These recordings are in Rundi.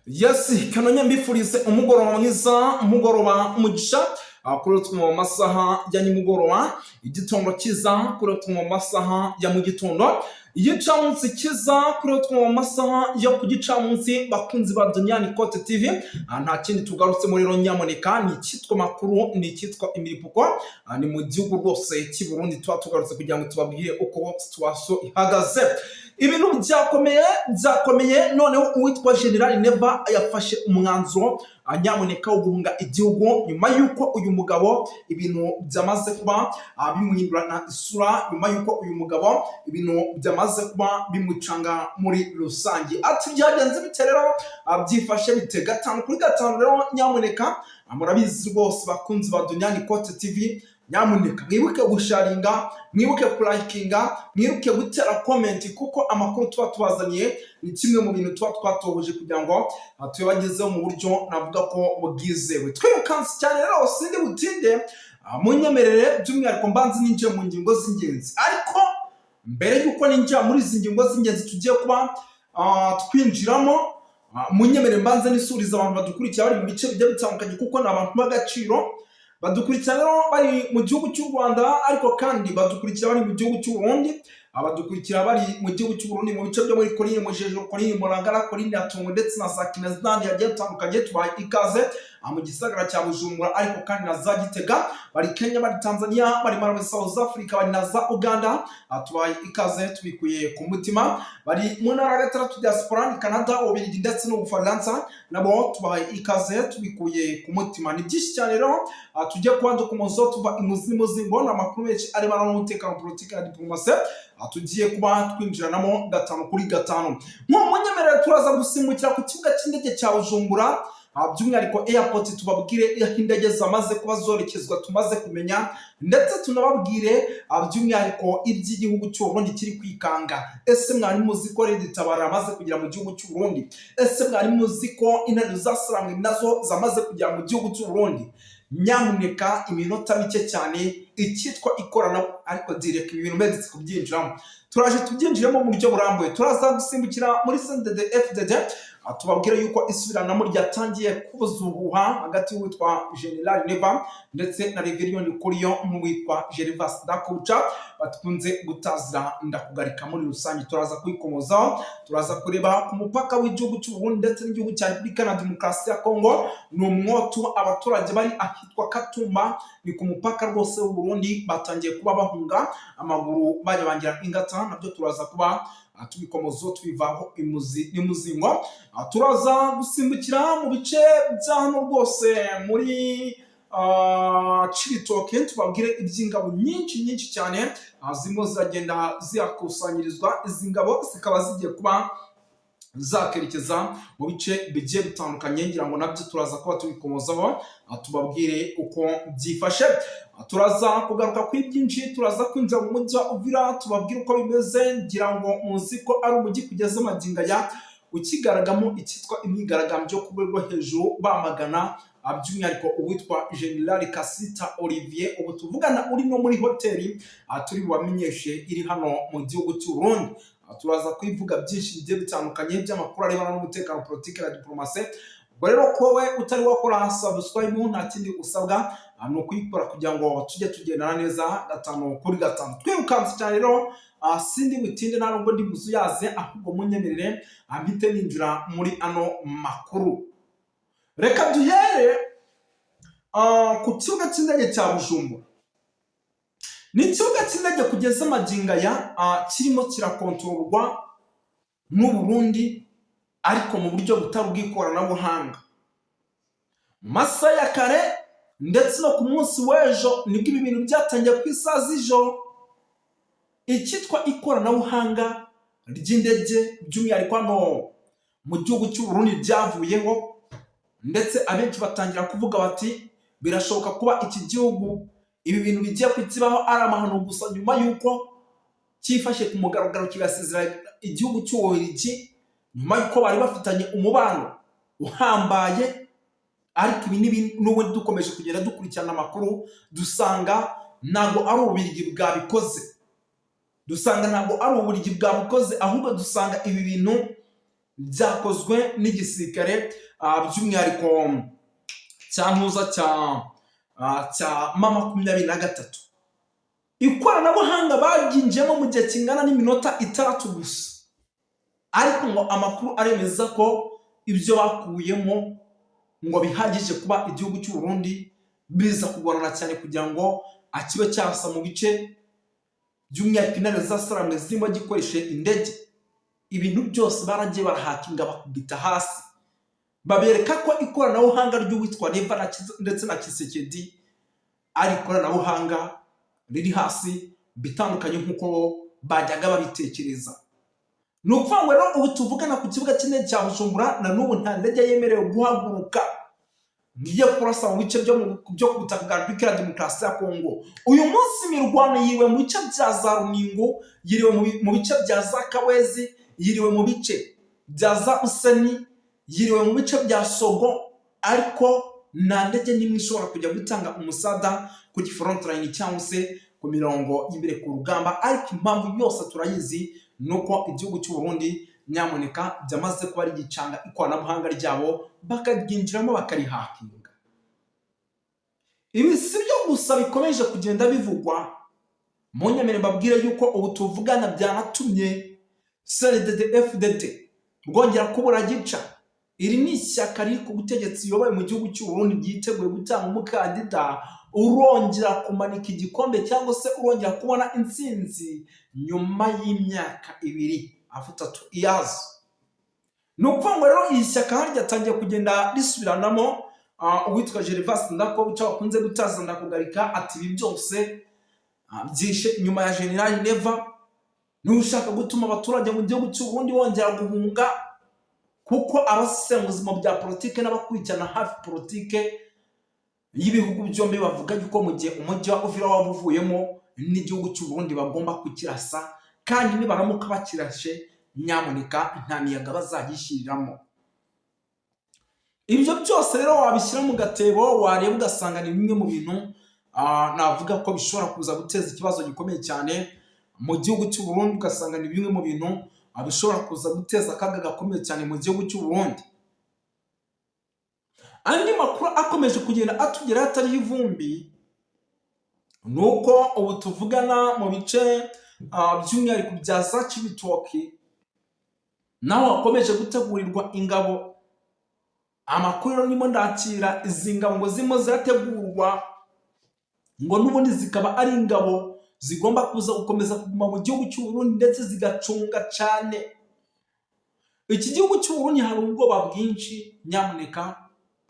Yes, kanonye mbifurize umugoroba mwiza, umugoroba umugisha, kuri twe mu masaha ya nimugoroba, igitondo kiza kuri twe mu masaha ya mu gitondo, igicamunsi kiza kuri twe mu masaha yo ku gicamunsi bakunzi ba Duniani Kote TV. Nta kindi tugarutse muri rero nyamuneka, ni icyitwa makuru, ni icyitwa imiripuko, ni mu gihugu rwose cy'i Burundi tuba tugarutse kugira ngo tubabwire uko situation ihagaze. Ibintu byakomeye noneho uwitwa General Neva yafashe umwanzuro nyamuneka wo guhunga igihugu nyuma yuko uyu mugabo ibintu byamaze kuba bimuhindurana isura, nyuma yuko uyu mugabo ibintu byamaze kuba bimucanga muri rusange. Ati byagenze bite rero, byifashe bite? Gatanu kuri gatanu rero nyamuneka, murabizi rwose bakunzi ba Duniani Kote TV, nyamuneka mwibuke gusharinga, mwibuke kulayikinga, mwibuke gutera komenti, kuko amakuru tuba tubazaniye ni kimwe mu bintu tuba twatohoje kugira ngo tuyabagezeho mu buryo navuga ko bwizewe. Twirukanse cyane rero sindi butinde, munyemerere by'umwihariko mbanze ninjiye mu ngingo z'ingenzi. Ariko mbere y'uko ninjira muri izi ngingo z'ingenzi tugiye kuba twinjiramo, munyemerere mbanze nisuriza abantu badukurikira bari mu bice bigiye bitandukanye, kuko ni abantu b'agaciro. Badukurikira rero bari mu gihugu cy'u Rwanda, ariko kandi badukurikira bari mu gihugu cy'u Burundi, abadukurikira bari mu gihugu cy'u Burundi mu bice byo muri Kolini, Mujejo, Kolini, Murangara, Kolini, Yatungo ndetse na za Kinazi n'ahandi hagiye hatandukanye. Tubaye ikaze mu gisagara cya Bujumbura, ariko kandi na za Gitega, bari Kenya, bari Tanzania, bari Malawi, South Africa, bari na za Uganda. Tubaye ikaze tubikuye ku mutima. Bari mu ntara ya gatandatu diaspora, Canada, Ububiligi ndetse n'Ubufaransa, nabo tubaye ikaze tubikuye ku mutima. Ni byinshi cyane rero tujye kuba dukomoza tuva imuzingo n'amakuru menshi arebana n'umutekano, politiki na diplomasi, tugiye kuba twinjiranamo gatanu kuri gatanu. Munyemerere turaza gusimbukira ku kibuga cy'indege cya Bujumbura, by'umwihariko airport, tubabwire aho indege zamaze kuba zorekezwa tumaze kumenya, ndetse tunababwire by'umwihariko iby'igihugu cy'u Burundi kiri kwikanga. Ese mwari muzi ko Red Tabara amaze kugera mu gihugu cy'u Burundi? Ese mwari muzi ko intare zasaramwe nazo zamaze kugera mu gihugu cy'u Burundi? Nyamuneka iminota mike cyane, icyitwa ikorana ariko direct ibintu mbese kubyinjiramo, turaje tubyinjiremo mu buryo burambuye. Turaza gusimbukira muri CNDD FDD, tubabwire yuko isubiranamo ryatangiye kubuzuhuha hagati y'uwitwa General Neva ndetse na Reverien Kuriyo n'uwitwa Gervas Dakuca, batukunze gutazira ndakugarika muri rusange. Turaza kwikomozaho, turaza kureba ku mupaka w'igihugu cy'u Burundi ndetse n'igihugu cya Repubulika na Demokarasi ya Kongo. Ni umwoto abaturage bari ahitwa Katumba, ni ku mupaka rwose w'u Burundi, batangiye kuba bahunga amaguru bayabangira ingata. Nabyo turaza kuba tubikomozo tubivaho imuzingo. Turaza gusimbukira mu bice bya hano rwose muri Cibitoke, tubabwire iby'ingabo nyinshi cyane zirimo ziragenda ziyakusanyirizwa. Izi ngabo zikaba zigiye kuba zakerekeza mu bice bigiye bitandukanye, ngira ngo nabyo turaza kuba tubikomozaho, tubabwire uko byifashe. Turaza kugaruka kuri byinshi, turaza kwinjira mu mujyi wa Uvira, tubabwire uko bimeze. Ngira ngo muzi ko ari umujyi kugeza magingo aya ukigaragamo icyitwa imyigaragambyo ku rwego rwo hejuru, bamagana by'umwihariko uwitwa General Kasita Olivier. Ubu tuvugana uri no muri hoteli turi bubamenyeshe iri hano mu gihugu cy'u Burundi. Turaza kwivuga byinshi bigiye bitandukanye by'amakuru arebana n'umutekano, politiki na diplomasi. Ubwo rero kowe utari wakora subscribe, nta kindi usabwa ni ukuyikora kugira ngo tujye tugendana neza gatanu kuri gatanu. Twirukanse cyane rero, sindi butinde nta nubwo ndi buzuyaze, ahubwo munyemerere mpite ninjira muri ano makuru. Reka duhere ku kibuga cy'indege cya Bujumbura. Ni ikibuga cy'indege kugeza magingo aya kirimo kirakontororwa n'u Burundi, ariko mu buryo butari ubw'ikoranabuhanga. Mu masaha ya kare ndetse no ku munsi w'ejo nibwo ibi bintu byatangiye ku isaha z'ijoro. Icyitwa ikoranabuhanga ry'indege by'umwihariko hano mu gihugu cy'u Burundi byavuyeho, ndetse abenshi batangira kuvuga bati birashoboka kuba iki gihugu ibi bintu bigiye kukibaho ari amahano gusa, nyuma y'uko cyifashe ku mugaragaro kigasezera igihugu cy'Ububiligi, nyuma y'uko bari bafitanye umubano uhambaye. Ariko ibi n'ubundi dukomeje kugenda dukurikirana amakuru, dusanga ntabwo ari Ububiligi bwabikoze, ahubwo dusanga ibi bintu byakozwe n'igisirikare by'umwihariko cya ntuza cya M23. Ikoranabuhanga baryinjiyemo mu gihe kingana n'iminota 3 gusa, ariko ngo amakuru aremeza ko ibyo bakuyemo ngo bihagije kuba igihugu cy'u Burundi biza kugorana cyane kugira ngo akibe cyarasa mu bice by'umwihariko intare zasaramwe zirimo gikoreshe indege. Ibintu byose baragiye barahakinga bakubita hasi, babereka ko ikoranabuhanga ry'uwitwa Neva ndetse na Kisekedi ari ikoranabuhanga riri hasi bitandukanye nk'uko bajyaga babitekereza. Ni ukuvuga ngo rero ubu tuvugana ku kibuga cy'indege cya Bujumbura na n'ubu nta ndege yemerewe guhaguruka ngiye kurasa mu bice byo ku butaka bwa Repubulika ya Demokarasi ya Kongo. Uyu munsi imirwano yiriwe mu bice bya za Runingo, yiriwe mu bice bya za Kawezi, yiriwe mu bice bya za Useni, yiriwe mu bice bya Sogo, ariko nta ndege n'imwe ishobora kujya gutanga umusada ku front line cyangwa se ku mirongo y'imbere ku rugamba. Ariko impamvu yose turayizi, nuko igihugu cy'u Burundi nyamuneka byamaze kuba rigicanga ikoranabuhanga ryabo bakaryinjiramo bakarihakinga. Ibi si byo gusa bikomeje kugenda bivugwa, mu nyamere mbabwire yuko ubu tuvugana byanatumye CNDD-FDD bwongera kubura gica. Iri ni ishyaka riri ku butegetsi yoboye mu gihugu cy'u Burundi byiteguye gutanga umukandida urongera kumanika igikombe cyangwa se urongera kubona intsinzi nyuma y'imyaka 2 iyazo. Ni ukuvuga ngo rero iyi shyaka ryatangiye kugenda risubiranamo. Uwitwa Gervas Ndako uca bakunze gutaza ndakugarika ati ibi byose byishe inyuma ya General Neva n'ushaka gutuma abaturage mu gihugu cy'u Burundi bongera guhunga, kuko abasesenguzi mu bya politike n'abakurikirana hafi politike y'ibihugu byombi bavuga yuko mu gihe umujyi wa Uvira wabuvuyemo n'igihugu cy'u Burundi bagomba kukirasa, kandi nibaramuka bakirashe nyamuneka nta miyaga bazagishyiriramo. Ibyo byose rero wabishyira mu gatebo, wareba ugasanga ni bimwe mu bintu navuga ko bishobora kuza guteza ikibazo gikomeye cyane mu gihugu cy'u Burundi, ugasanga ni bimwe mu bintu bishobora kuza guteza akaga gakomeye cyane mu gihugu cy'u Burundi. Andi makuru akomeje kugenda atugeraho atariho ivumbi, nuko ubu tuvugana mu bice by'umwihariko bya za Cibitoke naho hakomeje gutegurirwa ingabo. Amakuru rero nimo ndakira izi ngabo ngo zimo zirategurwa ngo n'ubundi zikaba ari ingabo zigomba kuza gukomeza kuguma mu gihugu cy'u Burundi ndetse zigacunga cyane iki gihugu cy'u Burundi. Hari ubwoba bwinshi nyamuneka,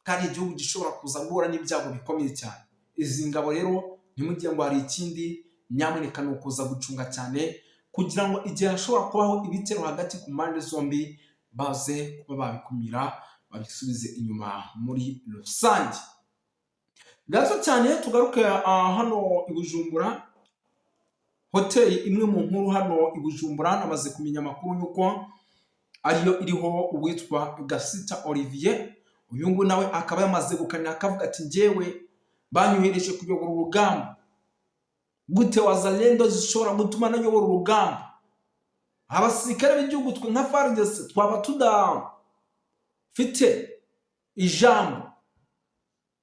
kandi igihugu gishobora kuza guhura n'ibyago bikomeye cyane. Izi ngabo rero ntimugire ngo hari ikindi, nyamuneka ni ukuza gucunga cyane kugira ngo igihe hashobora kubaho ibitero hagati ku mpande zombi baze kuba babikumira, babisubize inyuma muri rusange. Gato cyane tugaruke hano i Bujumbura. Hoteli imwe mu nkuru hano i Bujumbura namaze kumenya amakuru yuko ariyo iriho uwitwa Gasita Olivier. Uyu nguyu nawe akaba yamaze gukanira akavuga ati njyewe banyohereje kuyobora urugamba, gute wazalendo zishobora gutuma nayobora urugamba? Abasirikare b'igihugu twe nka FARDC twaba tudafite ijambo.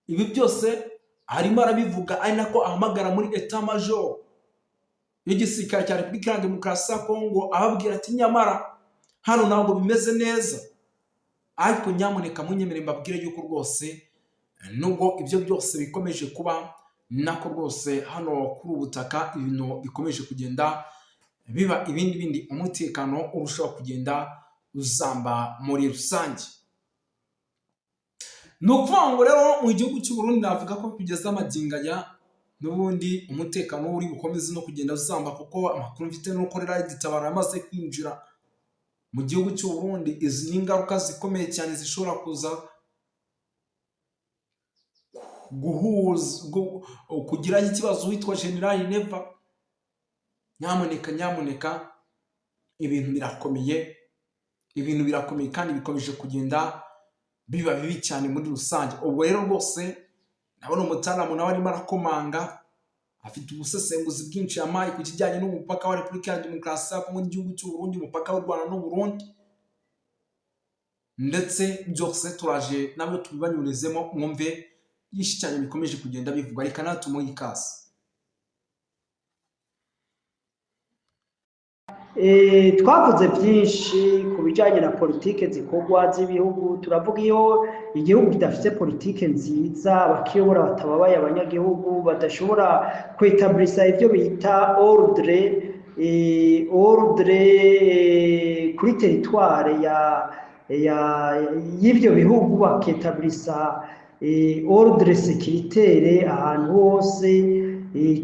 Ibi byose arimo arabivuga, ari nako ahamagara muri etat major y'igisirikare cya Repubulika ya Demokarasi ya Kongo ababwira ati nyamara hano ntabwo bimeze neza. Ariko nyamuneka munyemere mbabwire yuko rwose nubwo ibyo byose bikomeje kuba, nako rwose hano kuri ubutaka ibintu bikomeje kugenda biba ibindi umutekano urushaho kugenda uzamba muri rusange. Ni ukuvuga ngo rero mu gihugu cy'u Burundi navuga ko kugeza amagingaya n'ubundi umutekano uri bukomeze no kugenda uzamba, kuko amakuru mfite nuko rero igitabara yamaze kwinjira mu gihugu cy'u Burundi. Izi ni ingaruka zikomeye cyane zishobora kuza kugira ikibazo witwa General Neva. Nyamuneka ibintu birakomeye kandi bikomeje kugenda biba bibi cyane muri rusange. Ubwo rero rwose nabona umutaramu nawe arimo arakomanga, afite ubusesenguzi bwinshi yamaye ku kijyanye n'umupaka wa Repubulika ya Demokarasi ya Kongo n'igihugu cy'u Burundi, umupaka w'u Rwanda n'u Burundi. ndetse byose turaje namwe tubibanyurizemo mwumve byinshi cyane bikomeje kugenda bivugwa. Reka natwe tumuhe ikaze. Twavuze byinshi ku bijyanye na politike zikorwa z'ibihugu. Turavuga iyo igihugu kidafite politike nziza, abakiyobora batababaye abanyagihugu, badashobora kwetablisa ibyo bita ordre kuri teritware y'ibyo bihugu, baketablisa ordre sécuritaire ahantu hose,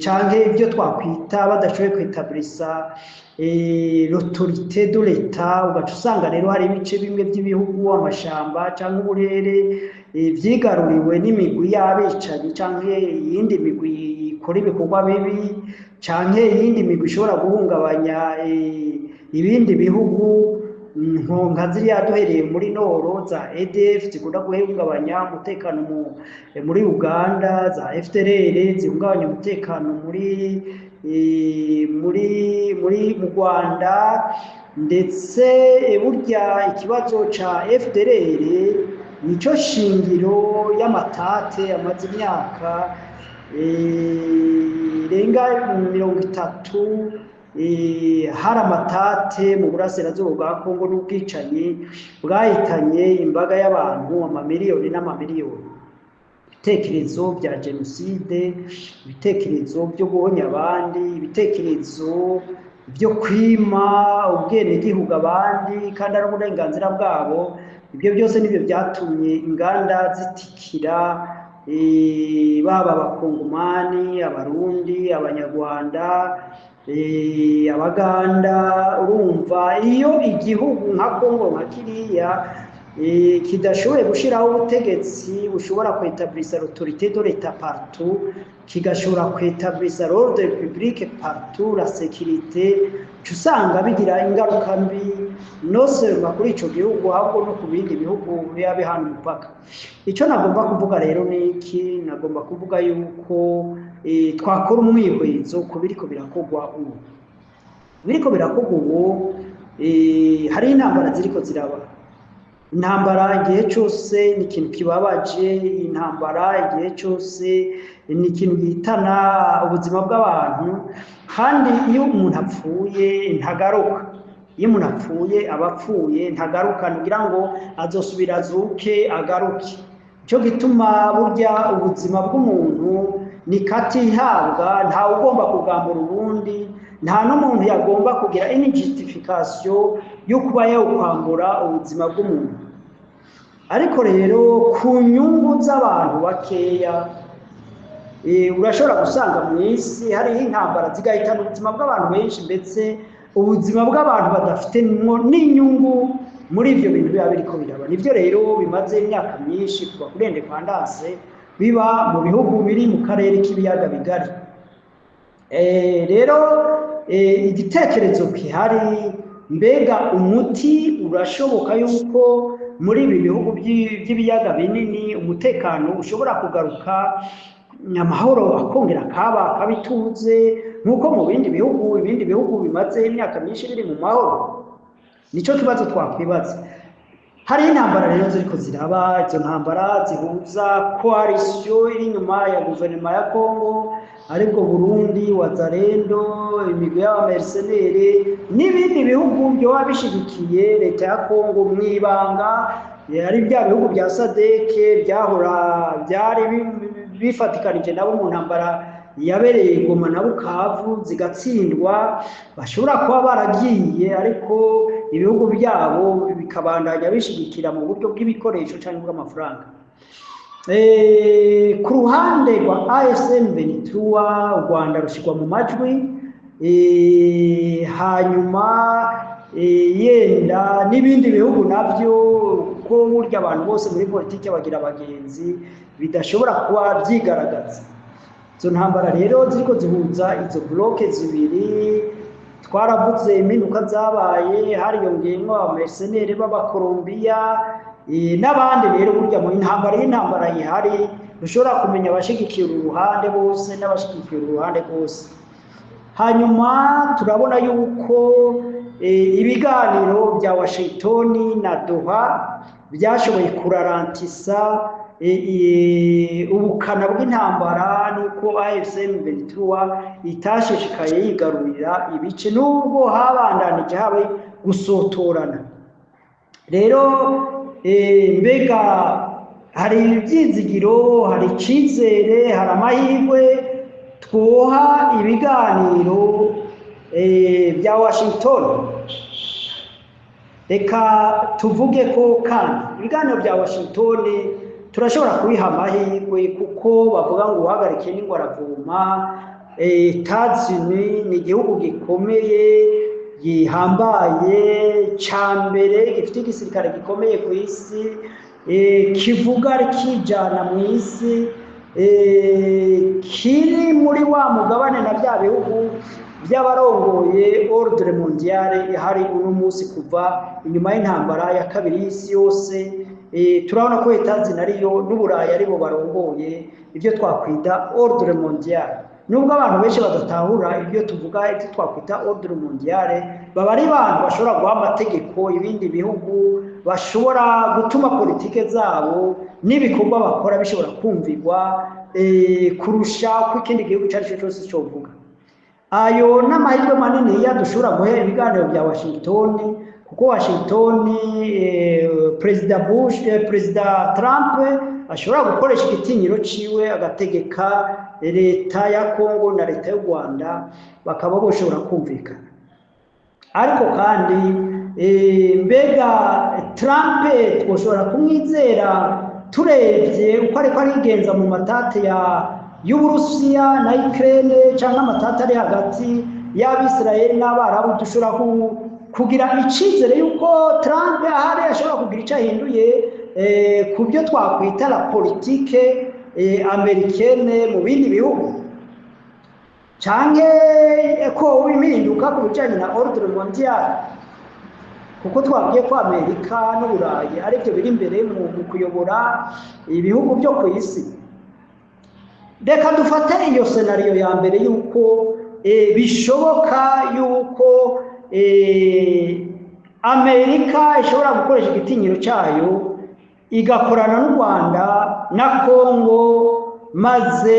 canke ibyo twakwita badashoboye kwetablisa l'autorité de l'État. Ugaca usanga rero hari ibice bimwe by'ibihugu, amashamba cyangwa uburere byigaruriwe n'imigwi y'abicanyi canke iyindi migwi ikora ibikorwa bibi, canke iyindi migwi ishobora guhungabanya ibindi bihugu, nka ziriya duhereye muri Noro za EDF zikunda guhungabanya umutekano muri Uganda, za FDLR zihungabanya umutekano mu Rwanda. Ndetse burya ikibazo ca FDLR nico shingiro y'amatate amaze imyaka irenga 30 hari amatate mu burasirazuba bwa Kongo n'ubwicanyi bwahitanye imbaga y'abantu amamiliyoni n'amamiliyoni. Ibitekerezo bya jenoside, ibitekerezo byo guhonya abandi, ibitekerezo byo kwima ubwenegihugu abandi kandi ari uburenganzira bwabo, ibyo byose nibyo byatumye inganda zitikira baba abakongomani, abarundi, abanyarwanda, abaganda. Urumva iyo igihugu nka Kongo nka kiriya kidashoboye gushiraho ubutegetsi bushobora kwetablisa l'autorité de l'État partout, kigashobora kwetablisa l'ordre public partout, la sécurité, usanga bigira ingaruka mbi no seulement kuri ico gihugu ahubwo no ku bindi bihugu biba bihana umupaka. Icyo nagomba kuvuga rero ni iki? Nagomba kuvuga yuko twakora umwihwezo ku biriko birakogwa ubu. Biriko birakogwa ubu, hari intambara ziriko ziraba. Intambara igihe cyose ni ikintu kibabaje, intambara igihe cyose ni ikintu gihitana ubuzima bw'abantu, kandi iyo umuntu apfuye ntagaruka. Iyo umuntu apfuye aba apfuye ntagaruka, kugira ngo azosubira azuke agaruke. Cyo gituma burya ubuzima bw'umuntu ni katihabwa, nta ugomba kugambura ubundi, nta n'umuntu yagomba kugira any justification yo kuba yawukwambura ubuzima bw'umuntu. Ariko rero ku nyungu z'abantu bakeya, urashobora gusanga mu isi hariho intambara zigahitana ubuzima bw'abantu benshi, ndetse ubuzima bw'abantu badafite n'inyungu muri ibyo bintu biba biriko biraba. Nibyo rero bimaze imyaka myinshi kuva kuri independance biba mu bihugu biri mu karere k'ibiyaga bigari. Rero igitekerezo gihari, mbega umuti urashoboka yuko muri ibi bihugu by'ibiyaga binini umutekano ushobora kugaruka, amahoro akongera akabituze nk'uko mu bindi bihugu bimaze imyaka myinshi biri mu mahoro? Nico kibazo twakwibaza. Hari intambara rero ziriko ziraba. Izo ntambara zihuza coalition iri nyuma ya guverinoma ya Kongo, aribwo Burundi, Wazalendo, imigwi y'abamercenaires n'ibindi bihugu byoba bishigikiye leta ya Kongo mwibanga. Ari bya bihugu bya SADC byari bifatikanije nabo mu ntambara yabereye Goma na Bukavu zigatsindwa, bashobora kuba baragiye, ariko ibihugu byabo bikabandanya bishigikira mu buryo bw'ibikoresho cyangwa bw'amafaranga. Ku ruhande rwa AFC/M23 u Rwanda rushigwa mu majwi, hanyuma yenda n'ibindi bihugu nabyo, ko burya abantu bose muri politike bagira abagenzi, bidashobora kuba byigaragaza. Izo ntambara rero ziriko zihuza izo bloke zibiri. Twaravuze impinduka zabaye, hariyongeyemo abamercenaires b'Abakolombiya n'abandi. Rero burya mu intambara ihari dushobora kumenya abashigikiye uruhande bose n'abashigikiye uruhande bose. Hanyuma turabona yuko ibiganiro bya Washington na Doha byashoboye kurarantisa ubukana bw'intambara nuko AFC M23 itashishikaye yigarurira ibice nubwo habandanije habe gusotorana. Rero mbega hari ibyizigiro, hari icizere, hari amahirwe twoha ibiganiro bya Washington. Reka tuvuge ko kandi ibiganiro bya Washington turashobora kubiha amahirwe kuko bavuga ngo uhagarike n'ingwa aravoma. États-Unis ni igihugu gikomeye gihambaye cyambere gifite igisirikare gikomeye ku isi, kivuga rikijana mu isi, kiri muri wa mugabane na bya bihugu by'abarongoye ordre mondiale hari uno munsi kuva inyuma y'intambara ya kabiri y'isi yose. Turabona ko États-Unis ariyo n'Uburayi aribo barongoye ibyo twakwita ordre mondiale. Nubwo abantu benshi badatahura ibyo tuvuga ibyo twakwita ordre mondiale, baba ari abantu bashobora guha amategeko ibindi bihugu, bashobora gutuma politike zabo n'ibikorwa bakora bishobora kumvirwa kurusha ko ikindi gihugu cyari cyo cyose cyovuga. Ayo n'amahirwe manini dushobora guhera ibiganiro bya Washington, kuko Washington Perezida Trump ashobora gukoresha igitinyiro ciwe agategeka leta ya Kongo na leta y'u Rwanda bakaba boshobora kumvikana. Ariko kandi mbega Trump twoshobora kumwizera turebye uko ariko arigenza mu matate y'Uburusiya na Ukraine cyangwa amatata ari hagati y'Abisirayeli n'Abarabu, dushobora kugira icizere yuko Trump ahari ashobora kugira icyo ahinduye ku byo twakwita la politique americaine mu bindi bihugu, canke ko biminduka ku bijanye na ordre mondiale, kuko twabwiye ko Amerika n'Uburayi ari byo biri imbere mu kuyobora ibihugu byo ku isi. Reka dufate iyo scenario ya mbere yuko bishoboka yuko Amerika ishobora gukoresha igitinyiro cyayo igakorana n'u Rwanda na Kongo, maze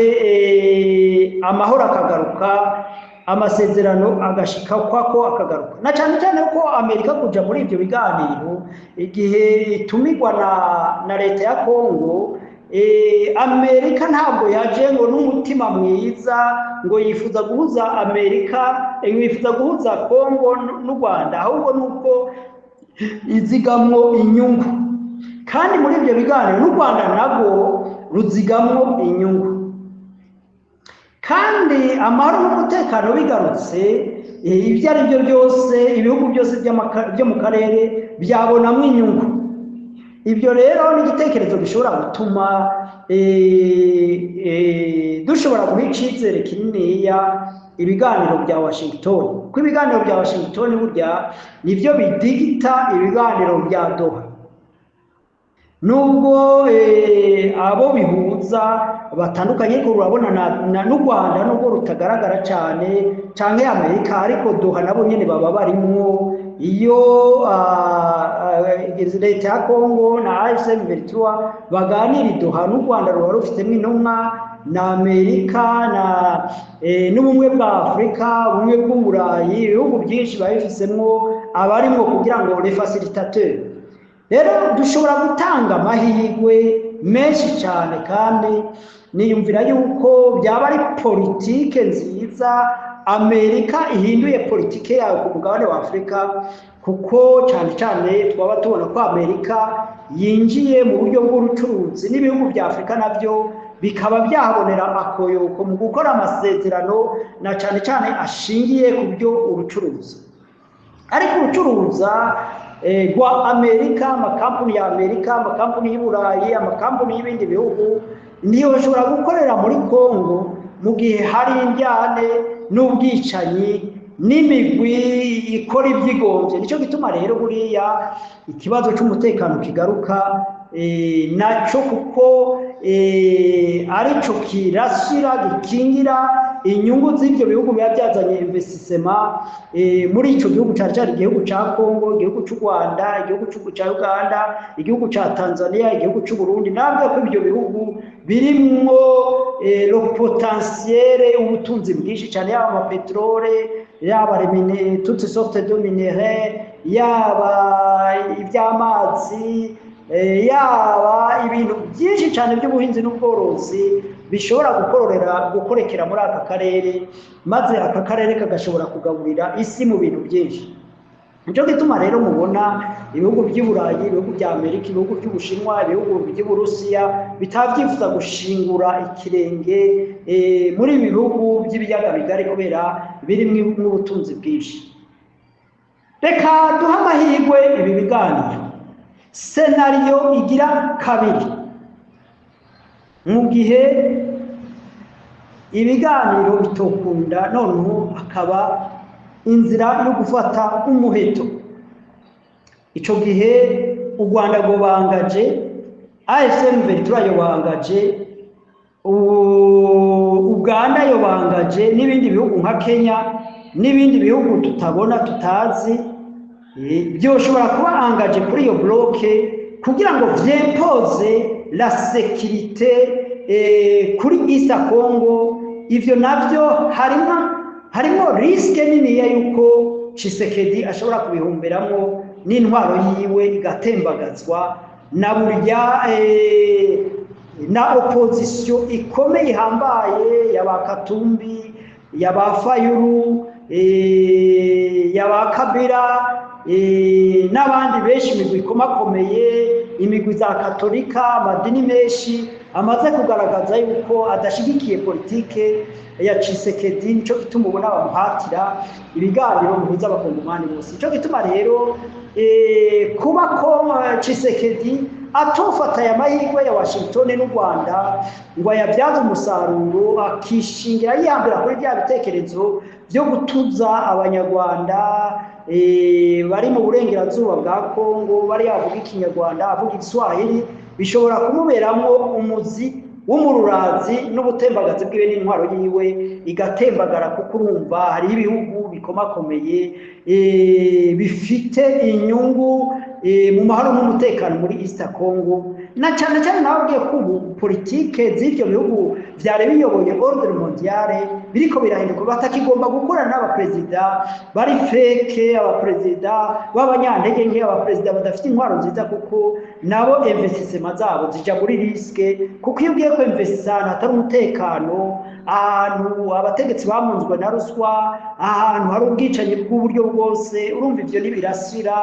amahoro akagaruka, amasezerano agashika kwako akagaruka. Na cyane cyane ko Amerika kuja muri ibyo biganiro igihe itumirwa na leta ya Kongo, Amerika ntabwo yaje ngo n'umutima mwiza ngo yifuza guhuza Amerika, yifuza guhuza Kongo n'u Rwanda, ahubwo nuko izigamwo inyungu. Kandi muri ibyo biganiro n'u Rwanda nabwo ruzigamwo inyungu. Kandi amahoro n'umutekano bigarutse, ibyo ari byo byose ibihugu byose byo mu karere byabonamo inyungu. Ibyo rero ni igitekerezo gishobora gutuma dushobora guha icizere kininiya ibiganiro bya Washington, ko ibiganiro bya Washington burya nibyo bidigita ibiganiro bya Doha. Nubwo abo bihuza batandukanye, ko urabona n'u Rwanda nubwo rutagaragara cyane canke Amerika, ariko Doha nabo nyene baba barimwo. Iyo leta ya Kongo na AFC M23 baganira Doha, n'u Rwanda ruba rufitemo intumwa, na Amerika n'ubumwe bwa Afurika, ubumwe bw'Uburayi, ibihugu byinshi babifisemo abarimo kugira ngo les facilitateurs. Rero dushobora gutanga amahirwe menshi cyane, kandi niyumvira yuko byaba ari politike nziza Amerika ihinduye politike yayo ku mugabane wa Afurika, kuko cyane cyane twaba tubona ko Amerika yinjiye mu buryo bw'ubucuruzi n'ibihugu bya Afurika nabyo bikaba byahabonera akoyoko mu gukora amasezerano, na cyane cyane ashingiye ku byo ubucuruzi. Ariko ubucuruza gwa Amerika, amakampuni ya Amerika, amakampuni y'Uburayi, amakampuni y'ibindi bihugu niyo bashobora gukorera muri Kongo mu gihe hari indyane n'ubwicanyi n'imigwi ikora ibyigombye. Nicyo gituma rero buriya ikibazo cy'umutekano kigaruka naco, kuko arico kirasira gikingira inyungu z'ibyo bihugu biba byazanye investissement muri ico gihugu cyari igihugu ca Congo, igihugu cy'u Rwanda, igihugu cya Uganda, igihugu ca Tanzania, igihugu cy'u Burundi. Nabwo ko ibyo bihugu birimwo le potentiel ubutunzi bwinshi cyane, yaba ama petrole, yaba toutes sortes de minéraux, yaba iby'amazi, yaba ibintu byinshi cyane by'ubuhinzi n'ubworozi bishobora gukorekera muri aka karere, maze aka karere kagashobora kugaburira isi mu bintu byinshi. Nico gituma rero mubona ibihugu by'Iburayi, ibihugu bya Amerika, ibihugu by'Ubushinwa, ibihugu by'Uburusiya bitabyifuza gushingura ikirenge muri ibi bihugu by'ibiyaga bigari kubera birimo ubutunzi bwinshi. Reka duha amahirwe ibi biganiro. Senariyo igira kabiri, mu gihe ibiganiro bitokunda noneho akaba inzira yo gufata umuheto, ico gihe u Rwanda gobangaje, AFC/M23 yobangaje, Uganda yobangaje, n'ibindi bihugu nka Kenya n'ibindi bihugu tutabona tutazi byoshobora kuba angaje kuri iyo bloke kugira ngo vyempoze la sécurité kuri East Congo. Ivyo navyo harimo riske nini ya yuko Tshisekedi ashobora kubihumberamo n'intwaro yiwe igatembagazwa na burya na opposition ikomeye ihambaye y'abakatumbi, y'abafayuru, y'abakabira n'abandi benshi, imigwi ikomakomeye, imigwi za Katolika, amadini menshi amaze kugaragaza yuko adashigikiye politike ya Tshisekedi. Nico gituma ubona bamuhatira ibiganiro bihuza abakongomani bose. Nico gituma rero kuba ko Tshisekedi atofata ya mahirwe ya Washington n'u Rwanda ngo yabyaze umusaruro, akishingira yihambira kuri bya bitekerezo byo gutuza abanyarwanda bari mu burengerazuba bwa Kongo, bari yavuga ikinyarwanda, avuga igiswahili, bishobora kumuberamo umuzi w'umururazi n'ubutembagazi bwiwe n'intwaro yiwe igatembagara, kuko urumva hari ibihugu bikomakomeye bifite inyungu mu mahoro n'umutekano muri East Congo, na cyane cyane nababwiye ko politike z'ibyo bihugu byari biyoboye ordre mondiale biriko birahinduka, batakigomba gukorana n'abaperezida bari feke, abaperezida b'abanyantege nke, abaperezida badafite intwaro nziza, kuko nabo investissement zabo zija muri riske. Kuko iyo ugiye ko investissement atari umutekano, ahantu abategetsi bamunzwe na ruswa, ahantu hari ubwicanyi bw'uburyo bwose, urumva ivyo nibirasira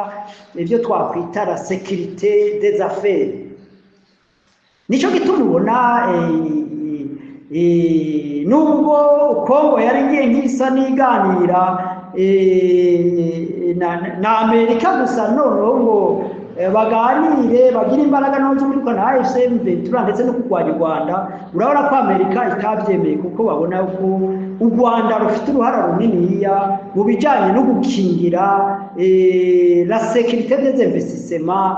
ivyo twakwita la sécurité des affaires. Nico gituma ubona nubwo Kongo yari ngiye nk'isa n'iganira na Amerika gusa, noneho ngo baganire bagira imbaraga no z'uriko na AFC/M23 ndetse no kurwanya u Rwanda. Urabona ko Amerika itabyemeye, kuko babona ko u Rwanda rufite uruhara runiniya mu bijanye no gukingira la sécurité des investissements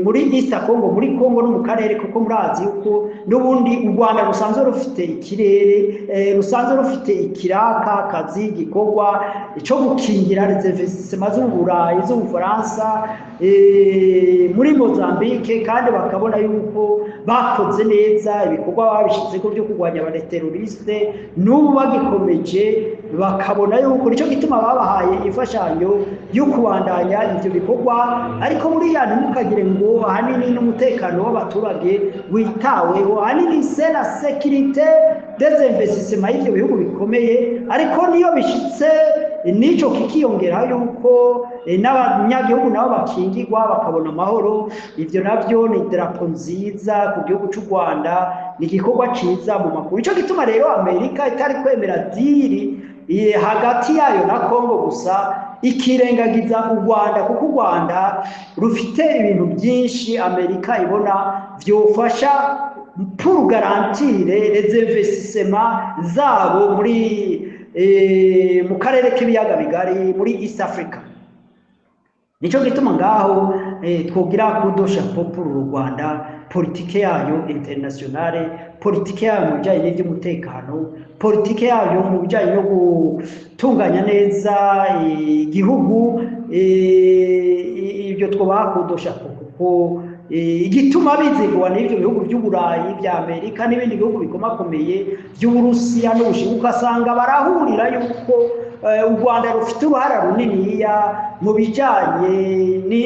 muri East Congo, muri Congo no mu karere, kuko murazi yuko n'ubundi u Rwanda rusanzwe rufite ikirere, rusanzwe rufite ikiraka kazi gikorwa cyo gukingira les investissements z'Uburayi, z'Ubufaransa, muri Mozambique, kandi bakabona yuko bakoze neza ibikorwa babishyize byo kurwanya abateroriste, n'ubu bagikomeje, bakabona yuko nico gituma babahaye imfashanyo yo kubandanya ivyo bikorwa. Ariko muri ya ntimukagire ngo ahanini n'umutekano w'abaturage witaweho, ahanini c'est la sécurité des investissements y'ivyo bihugu bikomeye. Ariko niyo bishitse nico kikiyongera yuko n'abanyagihugu nabo bakingirwa bakabona amahoro. Ivyo navyo ni drapo nziza ku gihugu cy'u Rwanda, ni igikorwa ciza mu makuru. Ico gituma rero Amerika itari kwemera diri hagati yayo na Kongo gusa, ikirengagiza u Rwanda, kuko u Rwanda rufite ibintu byinshi Amerika ibona vyofasha pour garantir les investissements zabo muri mu karere k'ibiyaga bigari muri East Africa. Nico gituma ngaho twogira kudosha pour u Rwanda politike yayo internationale, politike yayo mu bijyanye n'iby'umutekano, politike yayo mu bijyanye no gutunganya neza igihugu, ibyo twobaha kudosha kuko igituma bizigwa n'ibyo bihugu by'uburayi bya Amerika n'ibindi bihugu bikomakomeye by'Uburusiya n'Ubushinwa, ugasanga barahurira yuko u Rwanda rufite uruhara runiniya mu bijyanye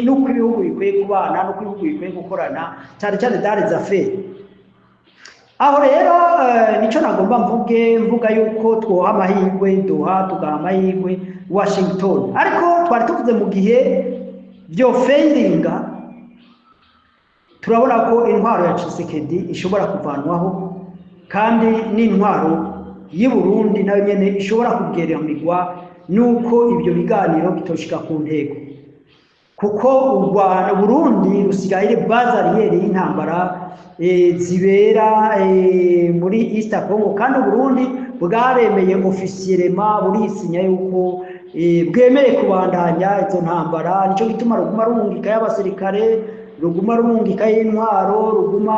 n'uko ibihugu bikwiye kubana n'uko ibihugu bikwiye gukorana cyane cyane dans les affaires. Aho rero nicyo nagomba mvuga yuko twoha amahirwe Doha, tugaha amahirwe Washington, ariko twari tuvuze mu gihe byo failinga, turabona ko intwaro ya Tshisekedi ishobora kuvanwaho kandi n'intwaro y'u Burundi nayo nyene ishobora kugeremirwa nuko ibyo biganiro bitoshika ku ntego, kuko u Rwanda Burundi rusigaye bazariyeri y'intambara zibera muri East Congo, kandi Burundi bwaremeye officiellement burisinya yuko bwemere kubandanya izo ntambara. Nico gituma ruguma rungika y'abasirikare, ruguma rungika y'intwaro, ruguma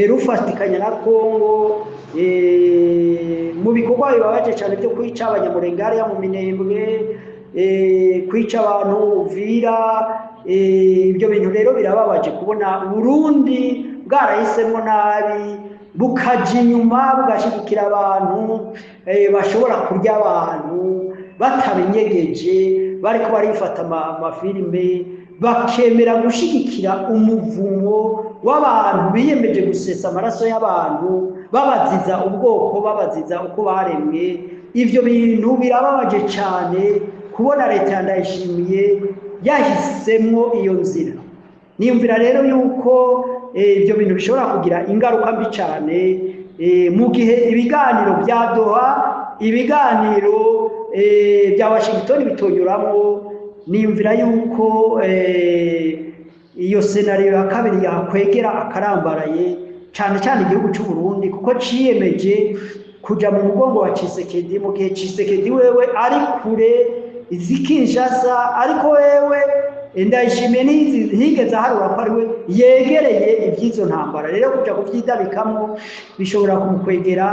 rufatikanya na Congo mu bikorwa bibabaje cyane byo kwica abanyamurengari ya mu Minembwe, kwica abantu Uvira. Ibyo bintu rero birababaje kubona Burundi bwarahisemo nabi, bukaja inyuma bugashigikira abantu bashobora kurya abantu batabinyegeje, bariko barifata amafilime, bakemera gushigikira umuvumo w'abantu biyemeje gusesa amaraso y'abantu, babaziza ubwoko, babaziza uko baremwe. Ivyo bintu birababaje cyane kubona leta ya Ndayishimiye yahisemwo iyo nzira. Niyumvira rero yuko ibyo bintu bishobora kugira ingaruka mbi cyane mu gihe ibiganiro bya Doha, ibiganiro bya Washington bitonyuramo. Niyumvira yuko iyo scenario ya kabiri yakwegera akarambaraye cyane cyane igihugu cy'u Burundi, kuko ciyemeje kuja mu mugongo wa Tshisekedi mu gihe Tshisekedi wewe ari kure izikinshasa, ariko wewe Ndayishimiye ntigeze aharura ko ari we yegereye iby'izo ntambara. Rero kuja kuvyidabikamwo bishobora kumukwegera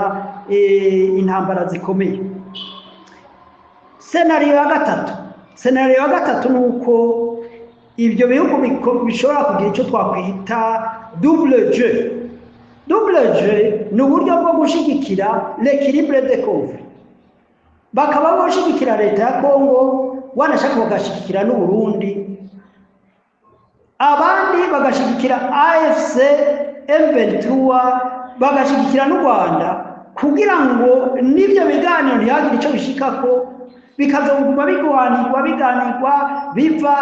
intambara zikomeye. Scenario ya gatatu nuko ibyo bihugu bishobora kugira icyo twakwita double jeu. Double jeu ni uburyo bwo gushigikira l'équilibre de conflit. Bakaba bashigikira leta ya Congo, wanashaka bagashigikira n'u Burundi, abandi bagashigikira AFC M23, bagashigikira n'u Rwanda, kugira ngo n'ibyo biganiro ntihagire icyo bishikako, bikazoguma biganirwa biva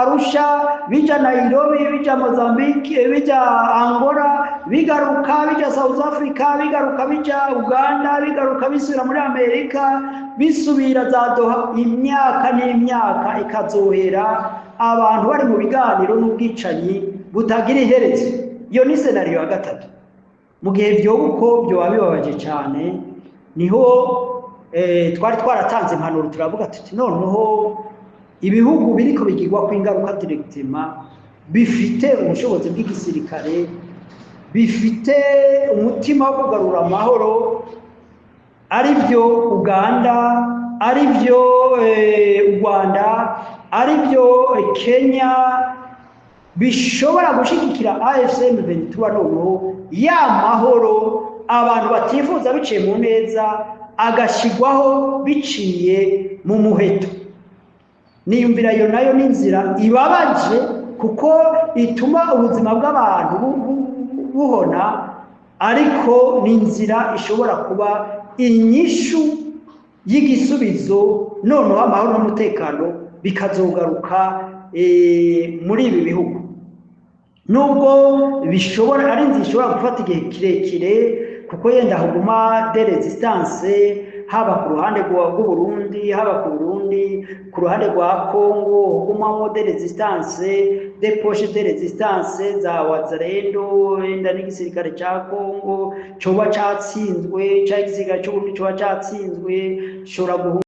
Arusha, bija Nairobi, bija Mozambique, bija Angola, bigaruka bija South Africa, bigaruka bija Uganda, bigaruka bisubira muri Amerika, bisubira za Doha, imyaka n'imyaka ikazohera abantu bari mu biganiro n'ubwicanyi butagira iherezo. Iyo ni scenario ya gatatu. Mu gihe byo uko byo bibabaje cyane, niho twari twaratanze impanuro, turavuga tuti noneho ibihugu biriko bigirwa ku ingaruka directement, bifite ubushobozi bw'igisirikare, bifite umutima wo kugarura amahoro, ari byo Uganda, ari byo u Rwanda, ari byo Kenya, bishobora gushigikira AFC M23 noneho ya mahoro abantu batifuza biciye mu neza agashigwaho biciye mu muheto. Niyumvira yo nayo n'inzira ibabaje, kuko ituma ubuzima bw'abantu buhona, ariko n'inzira ishobora kuba inyishu y'igisubizo, noneho amahoro n'umutekano bikazogaruka muri ibi bihugu. Nubwo bishobora ari inzira ishobora gufata igihe kirekire, kuko yenda huguma de resistance, haba ku ruhande rwa Burundi, haba ku Burundi, ku ruhande rwa Congo hugumamo de resistance, de poche de resistance za Wazalendo, enda n'igisirikare cya Congo coba catsinzwe, cya igisirikare cy'u Burundi coba catsinzwe, shora